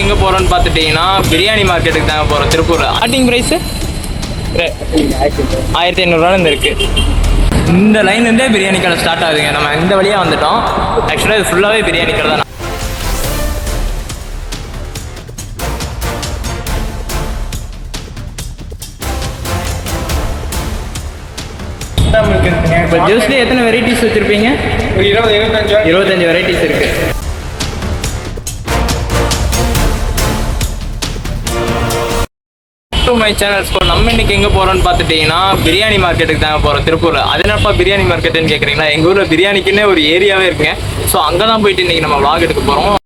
எங்கே போகிறோன்னு பார்த்துட்டிங்கன்னா பிரியாணி மார்க்கெட்டுக்கு தாங்க போகிறோம். திருப்பூரில் ஸ்டார்டிங் ப்ரைஸு 1500 இருக்குது. இந்த லைன்லேருந்தே பிரியாணி கடை ஸ்டார்ட் ஆகுதுங்க. நம்ம இந்த வழியாக வந்துட்டோம். ஆக்சுவலாக இது ஃபுல்லாகவே பிரியாணி கடை தான். இப்போ ஜூஸ்லேயே எத்தனை வெரைட்டிஸ் வச்சுருப்பீங்க? 25 வெரைட்டிஸ் இருக்குது. மை சேனல்ஸ் இப்போ நம்ம இன்னைக்கு எங்கே போகிறோம்னு பார்த்துட்டிங்கன்னா பிரியாணி மார்க்கெட்டுக்கு தாங்க போகிறோம் திருப்பூரில். அது என்னப்பா பிரியாணி மார்க்கெட்டுன்னு கேட்குறீங்களா? எங்கள் ஊரில் பிரியாணிக்குன்னே ஒரு ஏரியாவே இருக்குங்க. ஸோ அங்கே தான் போயிட்டு இன்றைக்கி நம்ம vlog எடுக்க போகிறோம்.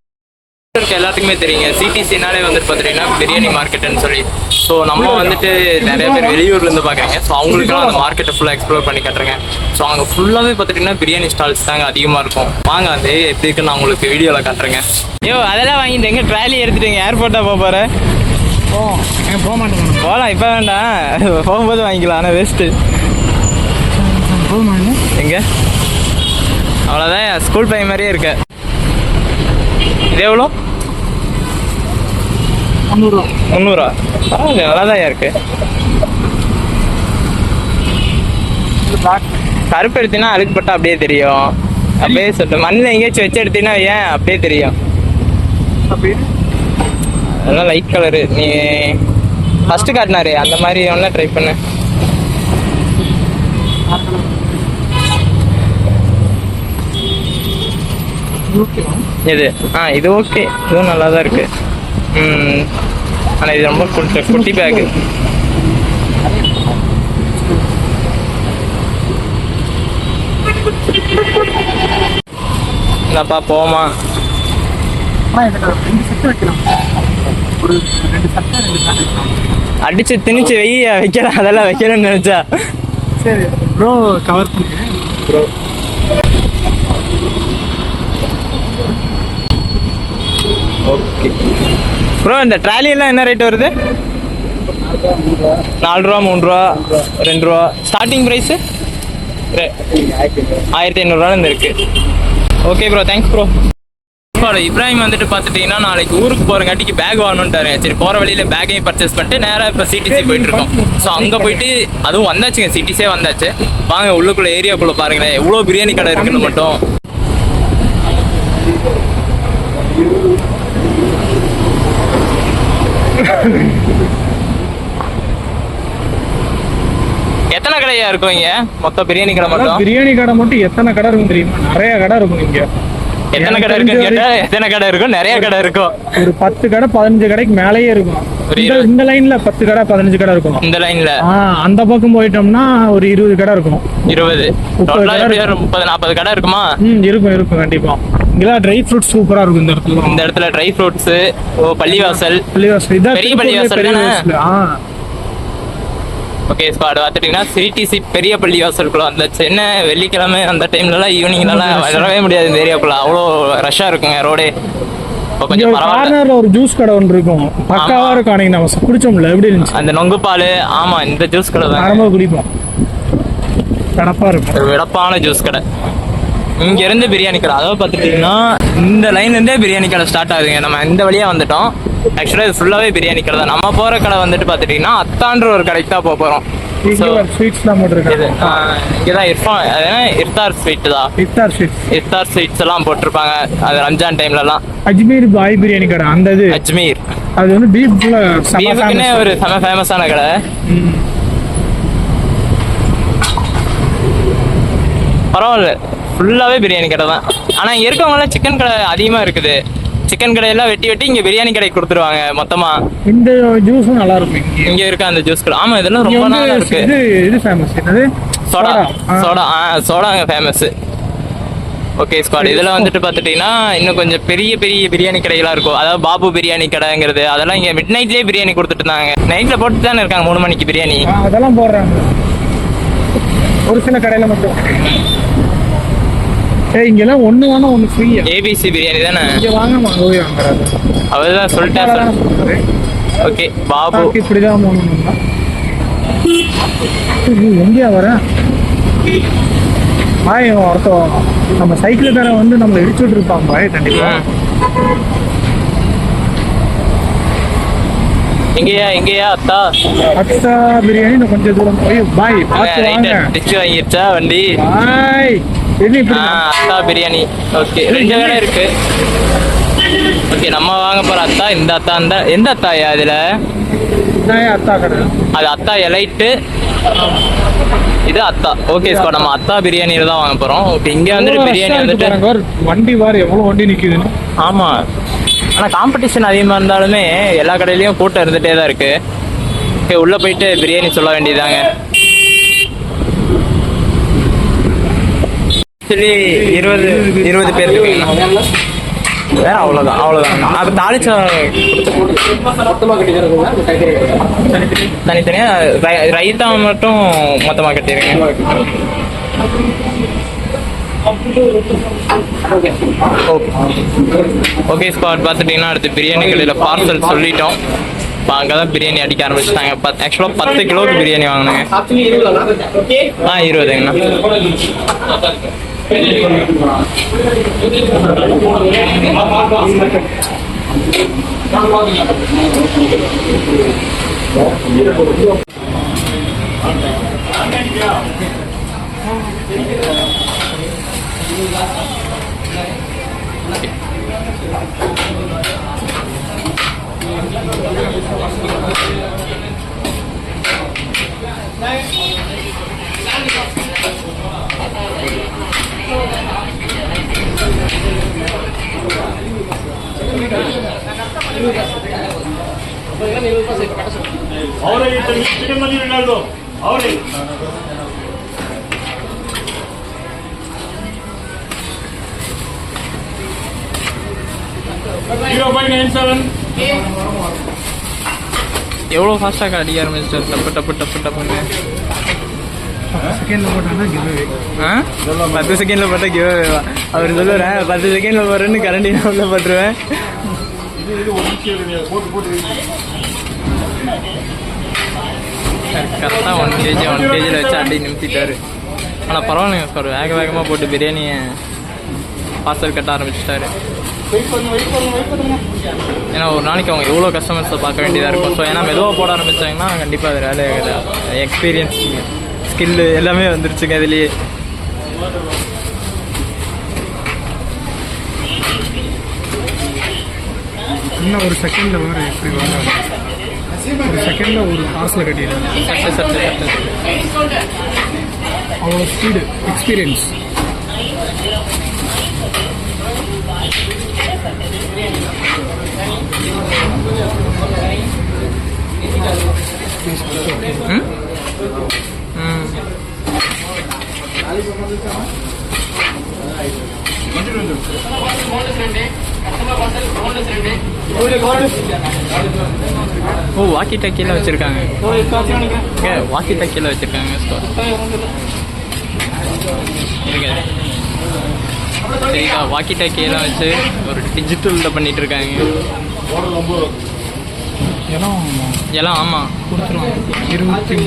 எல்லாத்துக்குமே தெரியுங்க சிடிசினாலே வந்துட்டு பார்த்துட்டிங்கன்னா பிரியாணி மார்க்கெட்டுன்னு சொல்லி. ஸோ நம்ம வந்துட்டு நிறைய பேர் வெளியூர்லேருந்து பார்க்குறீங்க. ஸோ அவங்களுக்குலாம் அந்த மார்க்கெட்டை ஃபுல்லாக எக்ஸ்ப்ளோர் பண்ணி காட்டுறேங்க. ஸோ அங்கே ஃபுல்லாகவே பார்த்துட்டிங்கன்னா பிரியாணி ஸ்டால்ஸ் தாங்க அதிகமாக இருக்கும். வாங்க அது எப்படி இருக்குன்னு நான் உங்களுக்கு வீடியோவில் காட்டுறேங்க. ஐயோ அதெல்லாம் வாங்கிட்டு எங்கே ட்ராலி எடுத்துட்டீங்க? ஏர்போர்ட்டாக போக போகிறேன். போக மாட்டேன். போகலாம், இப்போ வேண்டாம், போகும்போது வாங்கிக்கலாம். ஆனால் வேஸ்ட்டு. எங்கே அவ்வளோதான், ஸ்கூல் பையன் மாதிரியே இருக்க. இது எவ்வளோ? 300. நல்லா தான் இருக்கு. கருப்பு எடுத்தீங்கன்னா அழுக்குப்பட்டா அப்படியே தெரியும். அப்படியே சொல்லிட்டு மண்ணில் எங்கேயாச்சும் வச்சு எடுத்தீங்கன்னா ஏன் அப்படியே தெரியும். அதெல்லாம் லைட் கலரு. நீ ஃபஸ்ட்டு காட்டினாரு அந்த மாதிரி ஒன்றா ட்ரை பண்ணு. இது இது ஓகே, இதுவும் நல்லா தான் இருக்கு. ஆனால் இது ரொம்ப குட்டி பேக்கு. என்னப்பா போமா? அடிச்சு திணிச்சு வைக்கலாம். அதெல்லாம் வைக்கணும்னு நினைச்சா சரி ப்ரோ, கவர் பண்ணுங்க ப்ரோ. ஓகே ப்ரோ, இந்த ட்ராலியெல்லாம் என்ன ரேட் வருது? 4 ரூபா, 3 ரூபா, 2 ரூபா. ஸ்டார்டிங் ப்ரைஸு 1500 இருக்கு. Okay bro, thanks bro. Ibrahim வந்துட்டு பார்த்துட்டிங்கன்னா நாளைக்கு ஊருக்கு போகிறங்காட்டிக்கு பேக் வாங்கணுன்ட்டாரு. சரி போகிற வழியில் பேக்கையும் பர்ச்சேஸ் பண்ணிட்டு நேராக இப்போ சிடிசி போயிட்டுருக்கோம். ஸோ அங்கே போயிட்டு அதுவும் வந்தாச்சுங்க, சிடிஸே வந்தாச்சு. வாங்க உள்ளுக்குள்ளே ஏரியாக்குள்ளே பாருங்களேன் எவ்வளோ பிரியாணி கடை இருக்குன்னு மட்டும். எத்தனை கடையா இருக்கும் இங்க? மொத்தம் பிரியாணி கடை மட்டும்? பிரியாணி கடை மட்டும் எத்தனை கடை இருக்கும் தெரியுமா? நிறைய கடை இருக்கும் இங்க. எத்தனை கடை இருக்குன்னு கேட்டா எத்தனை கடை இருக்கும்? நிறைய கடை இருக்கும். ஒரு 10 கடை 15 கடைக்கு மேலேயே இருக்கும். இந்த லைன்ல 10 கடை 15 கடை இருக்கும். இந்த லைன்ல அந்த பக்கம் போயிட்டோம்னா ஒரு 20 கடை இருக்கும். 20 30-40 கடை இருக்குமா? இருக்கும் கண்டிப்பா. இங்கெல்லாம் ட்ரை ஃப்ரூட்ஸ் சூப்பரா இருக்கும் இந்த இடத்துல. இந்த இடத்துல ட்ரை ஃப்ரூட்ஸ், பள்ளிவாசல் இதான் பெரிய பள்ளிவாசல். ஓகே ஸ்பாட் பார்த்துட்டீங்கன்னா சிடிசி பெரிய பள்ளிவாசலுக்குள்ள வந்தாச்சு. என்ன வெள்ளிக்கிழமை அந்த டைம்லலாம் ஈவினிங்லலாம் வரவே முடியாது இந்த ஏரியாக்குள்ள, அவ்வளோ ரஷ்ஷாக இருக்குங்க ரோடே. கொஞ்சம் கார்னர்ல ஒரு ஜூஸ் கடை ஒன்று இருக்கும், பக்காவா இருக்கும். அன்னைக்கு நம்ம குடிச்சோம்ல, எப்படி இருந்துச்சு அந்த நொங்கு பால்? ஆமா, இந்த ஜூஸ் கடை தான் ரொம்ப குடிப்போம். கடப்பா இருக்கும், விடப்பான ஜூஸ் கடை. இங்க இருந்து பிரியாணி கடை, அதாவது பார்த்துட்டீங்கன்னா இந்த லைன்லேருந்தே பிரியாணி கடை ஸ்டார்ட் ஆகுதுங்க. நம்ம இந்த வழியாக வந்துட்டோம். ஆக்சுவலாக இது ஃபுல்லாகவே பிரியாணி கடை தான். நம்ம போகிற கடை வந்துட்டு பார்த்துட்டிங்கன்னா அத்தான்ற ஒரு கடைக்கு தான் போக போகிறோம். ஸ்வீட்ஸ்லாம் போட்டிருக்காங்க. இங்கதான் இஃப்தார் ஸ்வீட் தான். இஃப்தார் ஸ்வீட்ஸ் எல்லாம் போட்டிருப்பாங்க. அது ரம்ஜான் டைம்லலாம். அஜ்மீர் பாய் பிரியாணி கடை, அந்த இது அஜ்மீர். அது வந்து பீஃபுக்குன்னே ஒரு செம ஃபேமஸான கடை. பரவாயில்ல, ஃபுல்லாகவே பிரியாணி கடை தான். ஆனால் இங்கே இருக்கவங்களாம் சிக்கன் கடை அதிகமாக இருக்குது. சிக்கன் கடையெல்லாம் வெட்டி இங்கே பிரியாணி கடைக்கு கொடுத்துருவாங்க மொத்தமாக. இந்த ஜூஸும் நல்லா இருக்கும் இங்கே இருக்க அந்த ஜூஸ் கடை. ஆமாம், இதெல்லாம் ரொம்ப நல்லா இருக்கு. இது ஃபேமஸ் என்னது? சோடா. சோடா அங்கே ஃபேமஸு. ஓகே ஸ்குவாட், இதில் வந்துட்டு பார்த்துட்டிங்கன்னா இன்னும் கொஞ்சம் பெரிய பெரிய பிரியாணி கடைகளாக இருக்கும். அதாவது பாபு பிரியாணி கடைங்கிறது, அதெல்லாம் இங்கே மிட் நைட்லேயே பிரியாணி கொடுத்துட்டு இருந்தாங்க. நைட்டில் போட்டு தானே இருக்காங்க 3 மணிக்கு பிரியாணி. அதெல்லாம் போடுறாங்க ஒரு சில கடையில் மட்டும். இங்கெல்லாம் ஒன்று வாங்க ஒன்று ஃப்ரீயா. ஏபிசி பிரியாணி தானே இங்கே வாங்க வாங்குறாரு. அவர் தான் சொல்லிட்டேன். ஓகே பாபு, இப்படிதான் போகணும்னா எங்கேயா வரேன் பாய். ஒருத்தம் நம்ம சைக்கிள் காரை வந்து நம்மளை இடிச்சுட்டு இருப்பான் பாய். கண்டிப்பா எங்கேயா அத்தா அத்தா பிரியாணி இன்னும் கொஞ்சம் தூரம் போய் பாய் பார்த்து வாங்க. டிச்சு வாங்கிருச்சா வண்டி? பாய் என்ன இப்படி அத்தா பிரியாணி. ஓகே, 2 கடை இருக்கு. ஓகே, நம்ம வாங்க போற அத்தா இந்த அத்தா. எந்த அத்தாயா இதுல? அத்தா கடை அது அத்தா எலைட்டு, இது அத்தா. ஓகே ஸ்கோ, நம்ம அத்தா பிரியாணியில தான் வாங்க போறோம். ஓகே, இங்க வந்துட்டு பிரியாணி வந்துட்டு வண்டி வார் எவ்வளவு வண்டி நிக்குதுன்னு. ஆமா, ஆனா காம்படிஷன் அதிகமா இருந்தாலுமே எல்லா கடையிலயும் கூட்டம் இருந்துட்டே தான் இருக்கு. ஓகே, உள்ள போயிட்டு பிரியாணி சொல்ல வேண்டியதாங்க. சரி, 20 பேர் இருக்குங்க. வேற அவ்வளவுதான். அது தாளிச்சா தனித்தனியா ரைத்தா மட்டும் மொத்தமா கட்டிருங்க. ஓகே ஸ்பாட் பார்த்துட்டீங்கன்னா அடுத்து பிரியாணி கடையில் பார்சல் சொல்லிட்டோம். இப்போ அங்கே தான் பிரியாணி அடிக்க ஆரம்பிச்சிட்டாங்க. ஆக்சுவலாக 10 கிலோவுக்கு biryani வாங்கினேங்க. 20ங்கண்ணா. ahora chicken mali Ronaldo ahora எவ்வளோ ஃபாஸ்ட்டாக அடிக்க ஆரம்பிச்சிட்டார். டப்புன்னு செகண்ட்ல போட்டாங்கன்னா கிவ்அவே. 10 செகண்ட்ல போட்டால் கிவ்அவேவா? அவர் சொல்லுறேன் 10 செகண்ட்ல போடுறேன்னு கரண்டி நான் உள்ள போட்டுருவேன். கரெக்டாக 1 kg வச்சு அடி நிமித்திட்டாரு. ஆனால் பரவாயில்லைங்க சார், வேகமாக போட்டு பிரியாணியை பார்சல் கட்ட ஆரம்பிச்சிட்டாரு. ஏன்னா ஒரு நாளைக்கு அவங்க எவ்வளோ கஸ்டமர்ஸை பார்க்க வேண்டியதாக இருக்கும். ஸோ ஏன்னா மெதுவாக போட ஆரம்பித்தாங்கன்னா கண்டிப்பாக அது வேலையாகுது. எக்ஸ்பீரியன்ஸ் ஸ்கில்லு எல்லாமே வந்துருச்சுங்க இதுலேயே. இன்னும் ஒரு செகண்ட்ல வர எப்படி வாங்க, ஒரு செகண்ட்ல ஒரு பார்சல் கட்டிடுறாங்க. அவ்வளோ ஸ்பீடு, எக்ஸ்பீரியன்ஸ். ஓ, வாக்கி டாக்கியில் வச்சிருக்காங்க. வாக்கி டாக்கியில் வச்சிருக்காங்க ஸ்டோர். சரிக்கா, வாக்கி டாக்கியெல்லாம் வச்சு ஒரு டிஜிட்டலில் பண்ணிட்டு இருக்காங்க. எல்லாம் ஆமாம் கொடுத்துருவாங்க. 23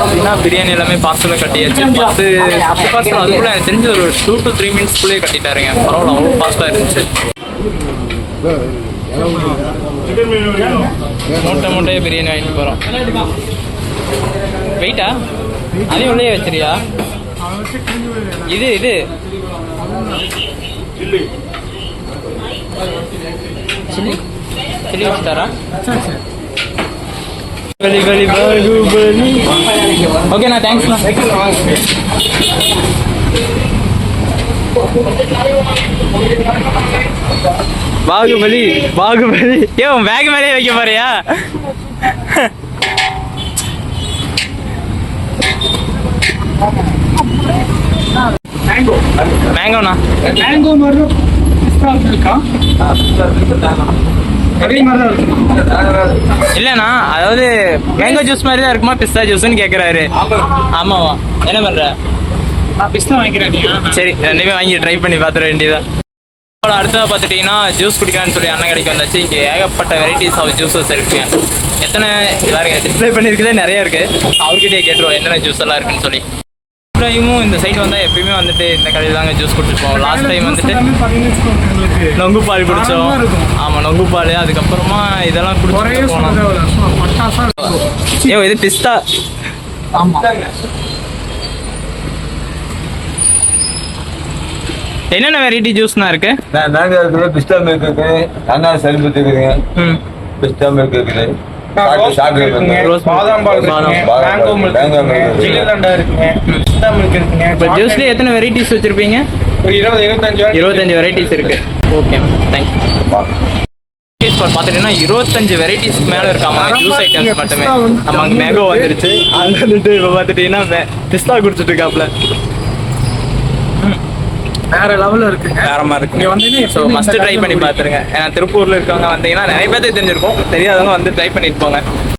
பார்த்தீங்கன்னா பிரியாணி எல்லாமே பார்சலில் கட்டியாச்சு. 10 பார்சல் அதுக்குள்ளே எனக்கு தெரிஞ்ச ஒரு 2 to 3 minutesக்குள்ளேயே கட்டிட்டாருங்க. பரவாயில்ல, அவ்வளோ ஃபாஸ்ட்டாக இருந்துச்சு. மூட்டையே பிரியாணி வாங்கிட்டு போகிறோம். வெயிட்டா அதையும் உள்ளே வச்சிருயா? இது சில்லி வச்சுட்டாரா? ஓகேண்ணா, தேங்க்ஸ்ண்ணா. பாகுபலி ஏன் பேக் மேலே வைக்க போறியா? மேங்கோண்ணா. மேங்கோ மாதிரி இருக்கா? இல்லண்ணா, அதாவது மேங்கோ ஜூஸ் மாதிரி தான் இருக்குமா பிஸ்தா ஜூஸ்ன்னு கேக்குறாரு. ஆமாவா? என்ன பண்ற? பிஸ்தா வாங்கிக்கிறேன். சரி, ரெண்டுமே வாங்கி ட்ரை பண்ணி பார்த்துட வேண்டியதான். அடுத்ததாக பார்த்துட்டிங்கன்னா ஜூஸ் குடிக்கலான்னு சொல்லி அண்ணன் கடைக்கு வந்தாச்சு. இங்கே ஏகப்பட்ட வெரைட்டிஸ் ஆஃப் ஜூஸஸ் இருக்குங்க. எத்தனை பாருங்க, டிஸ்பிளே பண்ணியிருக்கிறதே நிறைய இருக்குது. அவர்கிட்டயே கேட்டுருவோம் என்னென்ன ஜூஸ் எல்லாம் இருக்குன்னு சொல்லி. டைமும் இந்த சைடு வந்தால் எப்பயுமே வந்துட்டு இந்த கடையில் தாங்க ஜூஸ் குடிச்சிருப்போம். லாஸ்ட் டைம் வந்துட்டு நொங்கு பால் குடித்தோம். ஆமாம், நொங்கு பால். அதுக்கப்புறமா இதெல்லாம் குடிச்சு போனோம். இது பிஸ்தா. என்னென்ன வெரைட்டி ஜூஸ்னா இருக்கு? மேங்கோ இருக்குது, பிஸ்தா மில்க் இருக்குது, அன்னார் சர்பத் இருக்குதுங்க, பிஸ்தா மில்க் இருக்குது, சாக்லேட் இருக்குங்க, பாதாம் பால் இருக்குங்க, பாதாம் மேங்கோ மில்க் இருக்குங்க, ஜில்லண்டா இருக்குங்க, பிஸ்தா மில்க் இருக்குங்க. இப்போ ஜூஸ்ல எத்தனை வெரைட்டிஸ் வச்சிருப்பீங்க? ஒரு 20-25 வெரைட்டிஸ் இருக்கு. Okay ma'am, thank you. பார்த்துட்டீங்கன்னா 25 வெரைட்டிஸ்க்கு மேலே இருக்காமா ஜூஸ் ஐட்டம்ஸ் மட்டுமே. நம்ம அங்கே மேங்கோ வந்துருச்சு. அங்கே வந்துட்டு இப்போ பார்த்துட்டீங்கன்னா பிஸ்தா குடிச்சிட்டு இருக்காப்ல. வேற லெவல்ல இருக்குங்க. வேறமா இருக்கு. இங்க வந்தீங்கன்னா ஸோ மஸ்ட் ட்ரை பண்ணி பார்த்துருங்க. ஏன்னா திருப்பூர்ல இருக்கவங்க வந்தீங்கன்னா நிறைய பேருக்கு தெரிஞ்சிருக்கும், தெரியாதவங்க வந்து ட்ரை பண்ணிட்டு போங்க.